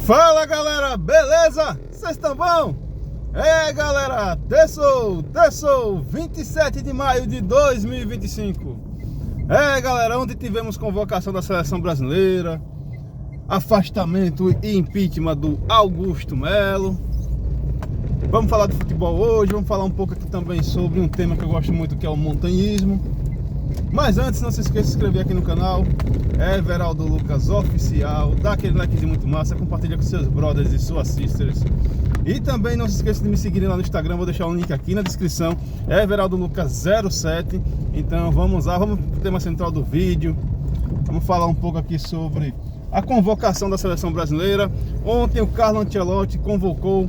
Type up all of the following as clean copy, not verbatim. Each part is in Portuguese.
Fala galera, beleza? Vocês estão bom? Galera, terçou, 27 de maio de 2025. Galera, onde tivemos convocação da seleção brasileira, afastamento e impeachment do Augusto Melo. Vamos falar de futebol hoje, vamos falar um pouco aqui também sobre um tema que eu gosto muito, que é o montanhismo. Mas antes, não se esqueça de se inscrever aqui no canal, Everaldo Lucas Oficial, dá aquele likezinho muito massa, compartilha com seus brothers e suas sisters. E também não se esqueça de me seguirem lá no Instagram, vou deixar o link aqui na descrição, Everaldo Lucas 07. Então vamos lá, vamos para o tema central do vídeo. Vamos falar um pouco aqui sobre a convocação da seleção brasileira. Ontem o Carlo Ancelotti convocou,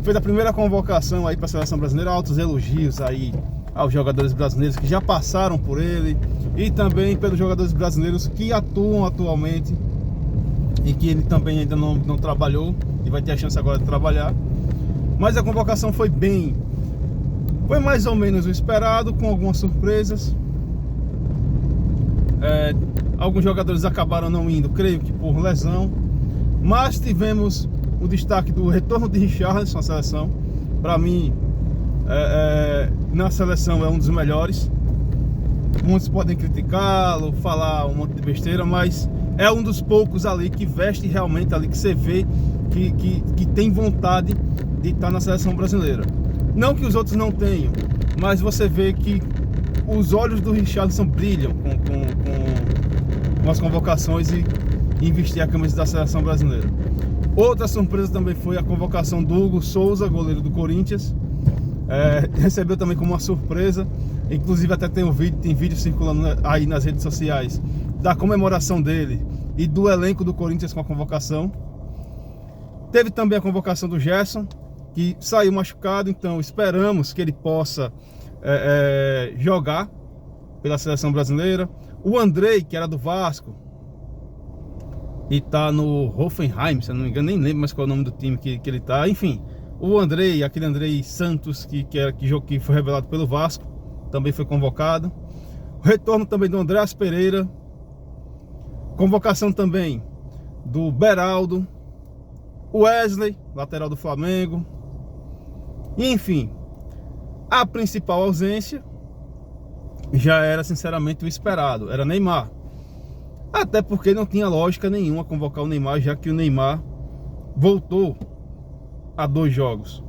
fez a primeira convocação aí para a seleção brasileira, altos elogios aí aos jogadores brasileiros que já passaram por ele e também pelos jogadores brasileiros que atuam atualmente e que ele também ainda não trabalhou e vai ter a chance agora de trabalhar. Mas a convocação foi mais ou menos o esperado, com algumas surpresas. Alguns jogadores acabaram não indo, creio que por lesão, mas tivemos o destaque do retorno de Richarlison à seleção. Para mim, na seleção é um dos melhores. Muitos podem criticá-lo, falar um monte de besteira, mas é um dos poucos ali que veste realmente ali, que você vê que tem vontade de estar na seleção brasileira. Não que os outros não tenham, mas você vê que os olhos do Richarlison brilham com as convocações e vestir a camisa da seleção brasileira. Outra surpresa também foi a convocação do Hugo Souza, goleiro do Corinthians. Recebeu também como uma surpresa, inclusive até tem vídeo circulando aí nas redes sociais da comemoração dele e do elenco do Corinthians com a convocação. Teve também a convocação do Gerson, que saiu machucado, então esperamos que ele possa jogar pela seleção brasileira. O Andrei, que era do Vasco e tá no Hoffenheim, se eu não me engano, nem lembro mais qual é o nome do time que ele tá, enfim. O Andrei, aquele Andrei Santos que foi revelado pelo Vasco, também foi convocado. O retorno também do Andreas Pereira. Convocação também do Beraldo. Wesley, lateral do Flamengo. E, enfim, a principal ausência já era sinceramente o esperado, era Neymar. Até porque não tinha lógica nenhuma convocar o Neymar, já que o Neymar voltou a 2 jogos.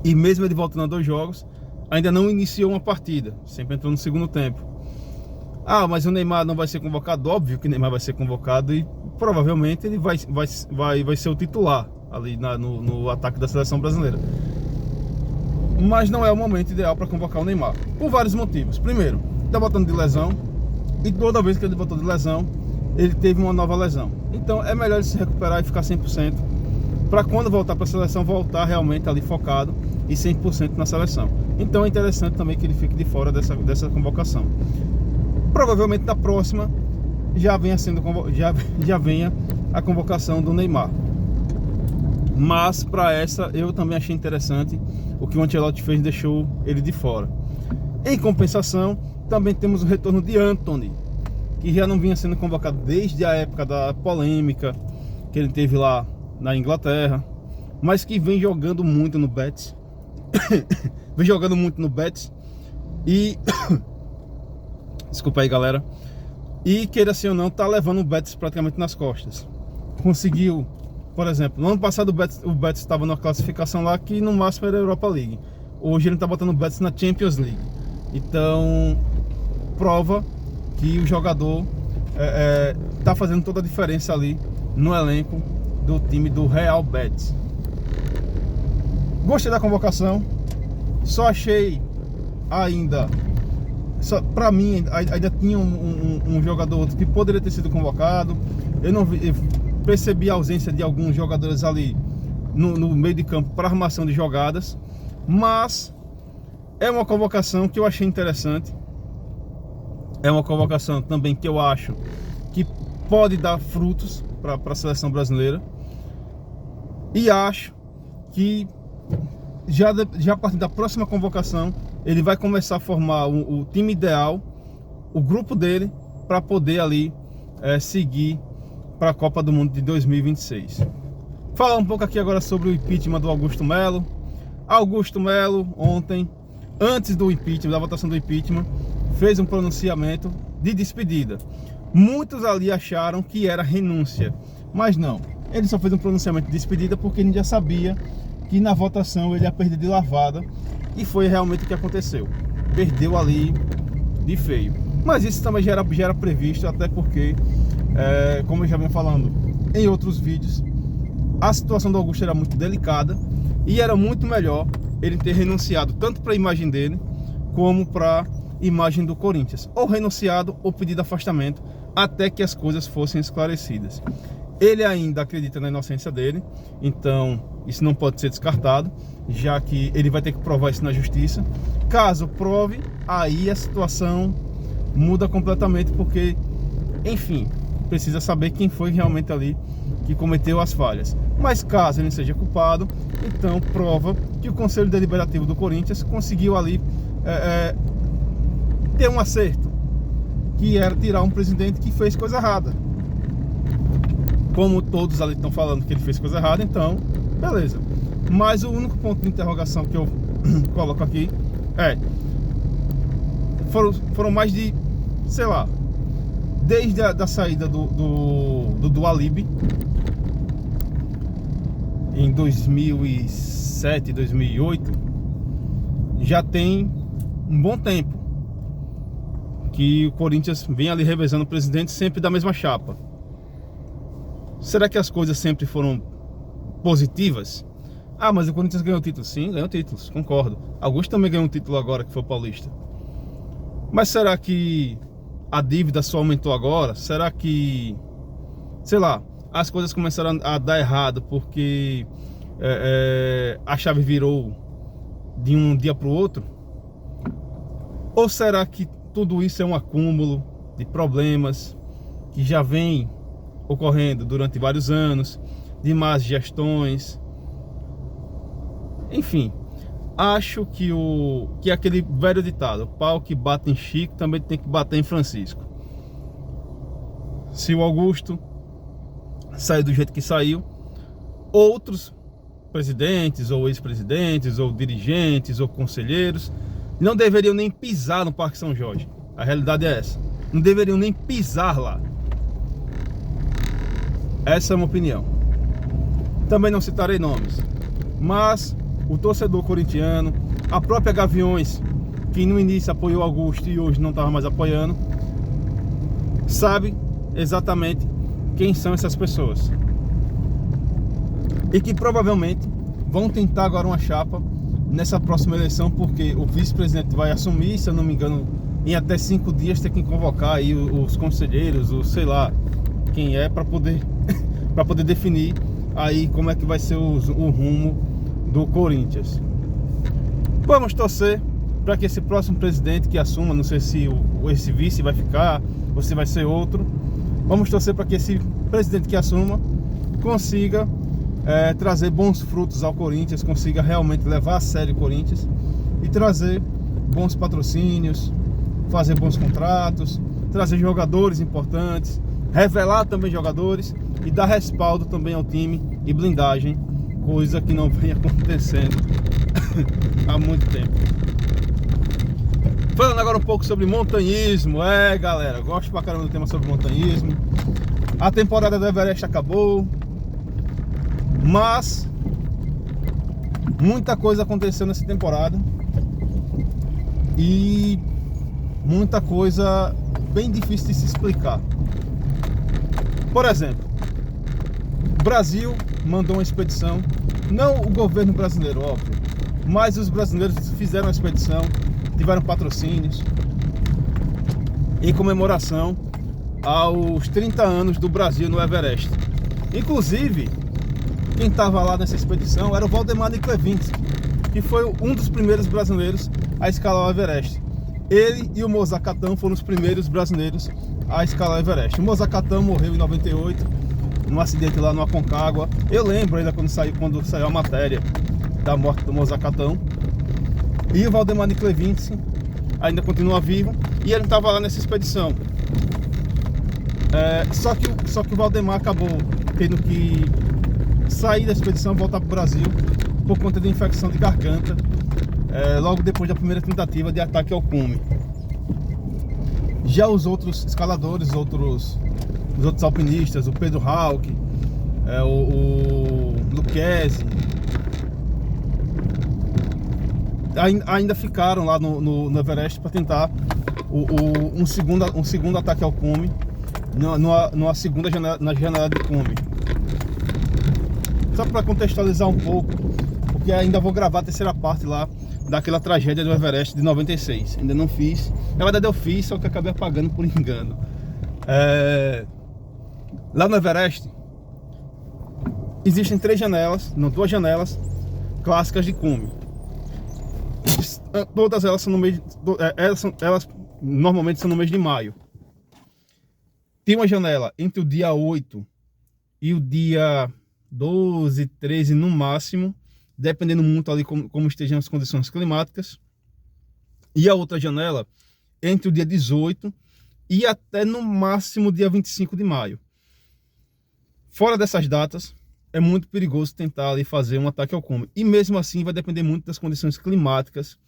E mesmo ele voltando a 2 jogos, ainda não iniciou uma partida, sempre entrou no segundo tempo. Mas o Neymar não vai ser convocado? Óbvio que o Neymar vai ser convocado e provavelmente ele vai ser o titular ali no ataque da seleção brasileira. Mas não é o momento ideal para convocar o Neymar, por vários motivos. Primeiro, está voltando de lesão, e toda vez que ele voltou de lesão, ele teve uma nova lesão. Então é melhor ele se recuperar e ficar 100%, para quando voltar para a seleção, voltar realmente ali focado e 100% na seleção. Então é interessante também que ele fique de fora dessa convocação. Provavelmente na próxima já venha a convocação do Neymar. Mas para essa eu também achei interessante o que o Ancelotti fez, deixou ele de fora. Em compensação, também temos o retorno de Antony, que já não vinha sendo convocado desde a época da polêmica que ele teve lá na Inglaterra, mas que vem jogando muito no Betis. E desculpa aí, galera. E queira assim ou não, tá levando o Betis praticamente nas costas. Conseguiu, por exemplo, no ano passado o Betis estava numa classificação lá que no máximo era a Europa League. Hoje ele tá botando o Betis na Champions League. Então prova que o jogador tá fazendo toda a diferença ali no elenco do time do Real Betis. Gostei da convocação, só achei para mim ainda tinha um jogador outro que poderia ter sido convocado. Eu percebi a ausência de alguns jogadores ali no meio de campo para armação de jogadas, mas é uma convocação que eu achei interessante. É uma convocação também que eu acho que pode dar frutos para a seleção brasileira. E acho que já a partir da próxima convocação ele vai começar a formar o time ideal, o grupo dele, para poder ali seguir para a Copa do Mundo de 2026. Falar um pouco aqui agora sobre o impeachment do Augusto Melo. Augusto Melo, ontem, antes do impeachment, da votação do impeachment, fez um pronunciamento de despedida. Muitos ali acharam que era renúncia, mas não. Ele só fez um pronunciamento de despedida porque ele já sabia que na votação ele ia perder de lavada, e foi realmente o que aconteceu. Perdeu ali de feio. Mas isso também já era previsto, até porque, como eu já venho falando em outros vídeos, a situação do Augusto era muito delicada e era muito melhor ele ter renunciado tanto para a imagem dele como para a imagem do Corinthians, ou renunciado ou pedido afastamento até que as coisas fossem esclarecidas. Ele ainda acredita na inocência dele, então isso não pode ser descartado, já que ele vai ter que provar isso na justiça. Caso prove, aí a situação muda completamente, porque, enfim, precisa saber quem foi realmente ali que cometeu as falhas. Mas caso ele seja culpado, então prova que o Conselho Deliberativo do Corinthians conseguiu ali ter um acerto, que era tirar um presidente que fez coisa errada. Como todos ali estão falando que ele fez coisa errada, então, beleza. Mas o único ponto de interrogação que eu coloco aqui foram mais de, sei lá, desde a saída do Alibi em 2007, 2008, já tem um bom tempo que o Corinthians vem ali revezando o presidente sempre da mesma chapa. Será que as coisas sempre foram positivas? Ah, mas o Corinthians ganhou títulos. Sim, ganhou títulos, concordo. Augusto também ganhou um título agora, que foi o Paulista. Mas será que a dívida só aumentou agora? Será que, sei lá, as coisas começaram a dar errado porque a chave virou de um dia para o outro? Ou será que tudo isso é um acúmulo de problemas que já vem ocorrendo durante vários anos, de más gestões? Enfim, acho que aquele velho ditado, o pau que bate em Chico também tem que bater em Francisco. Se o Augusto saiu do jeito que saiu, outros presidentes, ou ex-presidentes, ou dirigentes, ou conselheiros não deveriam nem pisar no Parque São Jorge. A realidade é essa. Não deveriam nem pisar lá. Essa é uma opinião. Também não citarei nomes, mas o torcedor corintiano, a própria Gaviões, que no início apoiou Augusto e hoje não estava mais apoiando, sabe exatamente quem são essas pessoas. E que provavelmente vão tentar agora uma chapa nessa próxima eleição, porque o vice-presidente vai assumir, se eu não me engano, em até 5 dias tem que convocar aí os conselheiros, ou sei lá quem é, para poder definir aí como é que vai ser o rumo do Corinthians. Vamos torcer para que esse próximo presidente que assuma, não sei se esse vice vai ficar ou se vai ser outro, vamos torcer para que esse presidente que assuma consiga trazer bons frutos ao Corinthians, consiga realmente levar a sério o Corinthians e trazer bons patrocínios, fazer bons contratos, trazer jogadores importantes, revelar também jogadores e dar respaldo também ao time e blindagem, coisa que não vem acontecendo há muito tempo. Falando agora um pouco sobre montanhismo, galera, gosto pra caramba do tema sobre montanhismo. A temporada do Everest acabou, mas muita coisa aconteceu nessa temporada e muita coisa bem difícil de se explicar. Por exemplo, o Brasil mandou uma expedição, não o governo brasileiro, óbvio, mas os brasileiros fizeram a expedição, tiveram patrocínios em comemoração aos 30 anos do Brasil no Everest. Inclusive, quem estava lá nessa expedição era o Valdemar Niklevinski, que foi um dos primeiros brasileiros a escalar o Everest. Ele e o Mozart Catão foram os primeiros brasileiros a escalar o Everest. O Mozart Catão morreu em 98, num acidente lá no Aconcagua. Eu lembro ainda quando saiu a matéria da morte do Mozart Catão. E o Valdemar Niklevinski ainda continua vivo e ele estava lá nessa expedição. Só que o Valdemar acabou tendo que sair da expedição e voltar para o Brasil por conta de infecção de garganta, logo depois da primeira tentativa de ataque ao cume. Já os outros escaladores, os outros alpinistas, o Pedro Hauck, o Lucchesi, ainda ficaram lá no Everest para tentar um segundo ataque ao cume, numa segunda janela, na janela de cume. Só para contextualizar um pouco, porque ainda vou gravar a terceira parte lá daquela tragédia do Everest de 96. Ainda não fiz. Na verdade eu fiz, só que acabei apagando por engano. Lá no Everest existem duas janelas clássicas de cume. Todas elas são no mês, elas normalmente são no mês de maio. Tem uma janela entre o dia 8 e o dia 12, 13 no máximo, dependendo muito ali como estejam as condições climáticas. E a outra janela entre o dia 18 e até no máximo dia 25 de maio. Fora dessas datas, é muito perigoso tentar ali fazer um ataque ao cume. E mesmo assim vai depender muito das condições climáticas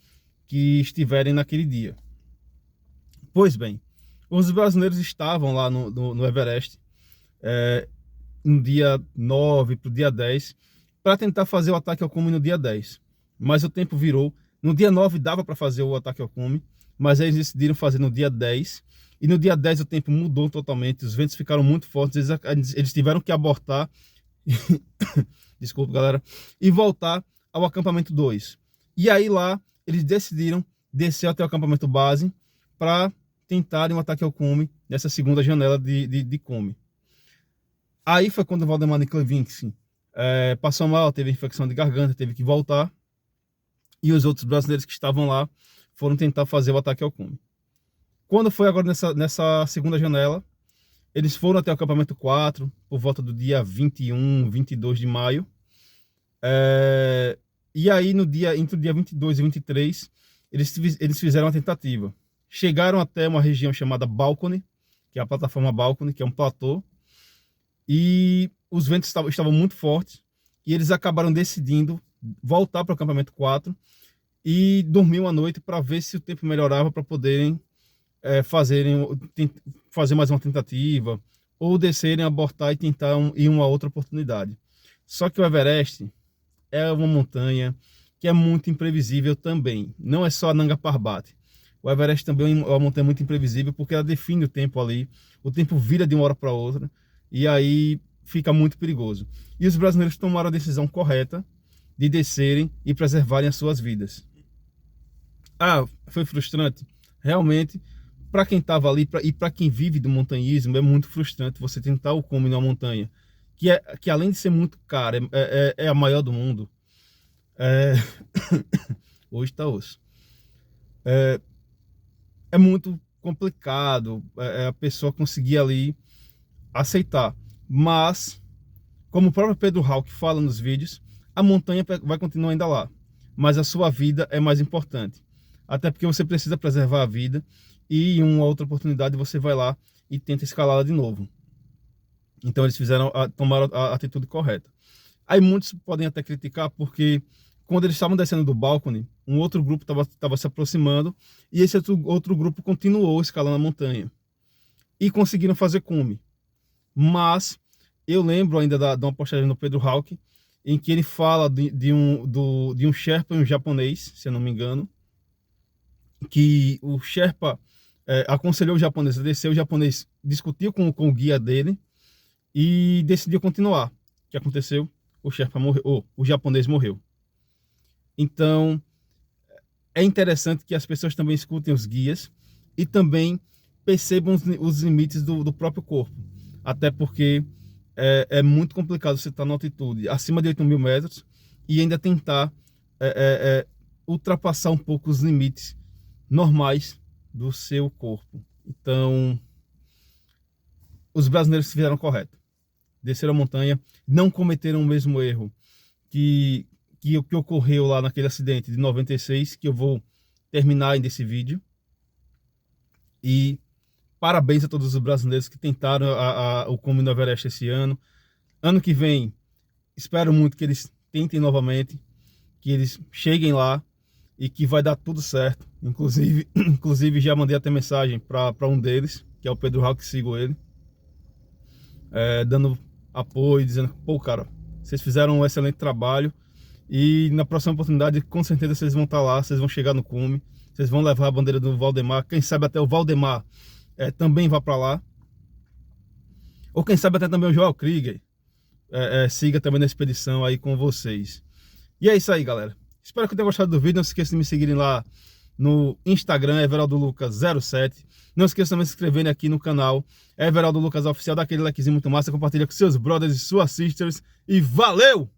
que estiverem naquele dia. Pois bem, os brasileiros estavam lá no Everest no dia 9 para o dia 10 para tentar fazer o ataque ao cume no dia 10. Mas o tempo virou. No dia 9 dava para fazer o ataque ao cume, mas eles decidiram fazer no dia 10. E no dia 10 o tempo mudou totalmente, os ventos ficaram muito fortes, eles tiveram que abortar, desculpa galera, e voltar ao acampamento 2. E aí lá eles decidiram descer até o acampamento base para tentarem um ataque ao cume nessa segunda janela de cume. Aí foi quando o Valdemar Niklevinski passou mal, teve infecção de garganta, teve que voltar. E os outros brasileiros que estavam lá foram tentar fazer o ataque ao cume. Quando foi agora nessa segunda janela, eles foram até o acampamento 4, por volta do dia 21, 22 de maio. E aí, entre o dia 22 e 23, eles fizeram uma tentativa. Chegaram até uma região chamada Balcony, que é a plataforma Balcony, que é um platô. E os ventos estavam muito fortes. E eles acabaram decidindo voltar para o acampamento 4 e dormir uma noite para ver se o tempo melhorava para poderem fazer mais uma tentativa, ou descerem, abortar e tentar uma outra oportunidade. Só que o Everest é uma montanha que é muito imprevisível também. Não é só a Nanga Parbat. O Everest também é uma montanha muito imprevisível porque ela define o tempo ali. O tempo vira de uma hora para outra e aí fica muito perigoso. E os brasileiros tomaram a decisão correta de descerem e preservarem as suas vidas. Foi frustrante? Realmente, para quem estava ali e para quem vive do montanhismo, é muito frustrante você tentar o cume numa montanha que além de ser muito cara, é a maior do mundo. Hoje está osso. É muito complicado a pessoa conseguir ali aceitar. Mas, como o próprio Pedro Hauck fala nos vídeos, a montanha vai continuar ainda lá. Mas a sua vida é mais importante. Até porque você precisa preservar a vida e em uma outra oportunidade você vai lá e tenta escalá-la de novo. Então eles tomaram a atitude correta. Aí muitos podem até criticar porque quando eles estavam descendo do Balcony, um outro grupo estava se aproximando e esse outro grupo continuou escalando a montanha e conseguiram fazer cume. Mas eu lembro ainda de uma postagem do Pedro Hauck em que ele fala de um Sherpa e um japonês, se eu não me engano, que o Sherpa aconselhou o japonês a descer, o japonês discutiu com o guia dele e decidiu continuar. O que aconteceu? O Sherpa morreu, o japonês morreu. Então, é interessante que as pessoas também escutem os guias e também percebam os limites do próprio corpo. Até porque é muito complicado você estar na altitude acima de 8.000 metros e ainda tentar ultrapassar um pouco os limites normais do seu corpo. Então, os brasileiros fizeram correto. Desceram a montanha, não cometeram o mesmo erro que ocorreu lá naquele acidente de 96, que eu vou terminar ainda esse vídeo. E parabéns a todos os brasileiros que tentaram o cume no Everest esse ano. Ano que vem espero muito que eles tentem novamente, que eles cheguem lá e que vai dar tudo certo. Inclusive já mandei até mensagem para um deles, que é o Pedro Raul, que sigo ele, dando apoio, dizendo, pô, cara, vocês fizeram um excelente trabalho e na próxima oportunidade com certeza vocês vão estar lá, vocês vão chegar no cume, vocês vão levar a bandeira do Valdemar, quem sabe até o Valdemar também vá para lá, ou quem sabe até também o Joel Krieger siga também na expedição aí com vocês. E é isso aí, galera. Espero que tenham gostado do vídeo. Não se esqueça de me seguirem lá no Instagram, everaldolucas07. Não se esqueça também de se inscreverem aqui no canal Everaldo Lucas Oficial, dá aquele likezinho muito massa, compartilha com seus brothers e suas sisters. E valeu!